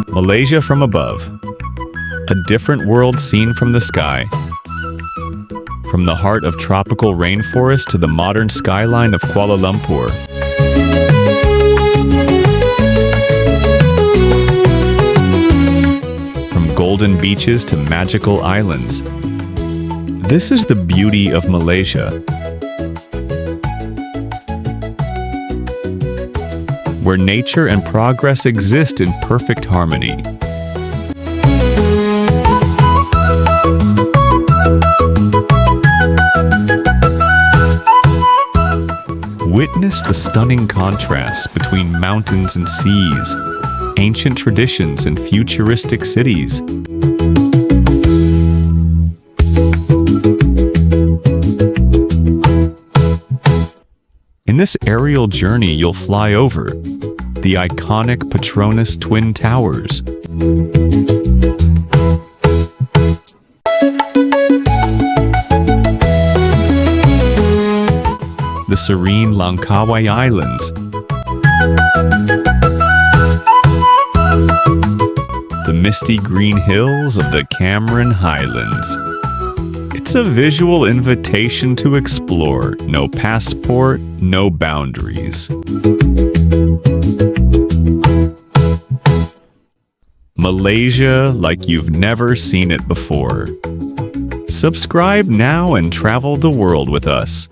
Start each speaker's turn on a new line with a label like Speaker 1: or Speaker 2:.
Speaker 1: Malaysia from above. A different world seen from the sky. From the heart of tropical rainforest to the modern skyline of Kuala Lumpur. From golden beaches to magical islands. This is the beauty of Malaysia, where nature and progress exist in perfect harmony. Witness the stunning contrast between mountains and seas, ancient traditions and futuristic cities. In this aerial journey, you'll fly over the iconic Petronas Twin Towers, the serene Langkawi Islands, the misty green hills of the Highlands. It's a visual invitation to explore. No passport, no boundaries. Malaysia like you've never seen it before. Subscribe now and travel the world with us.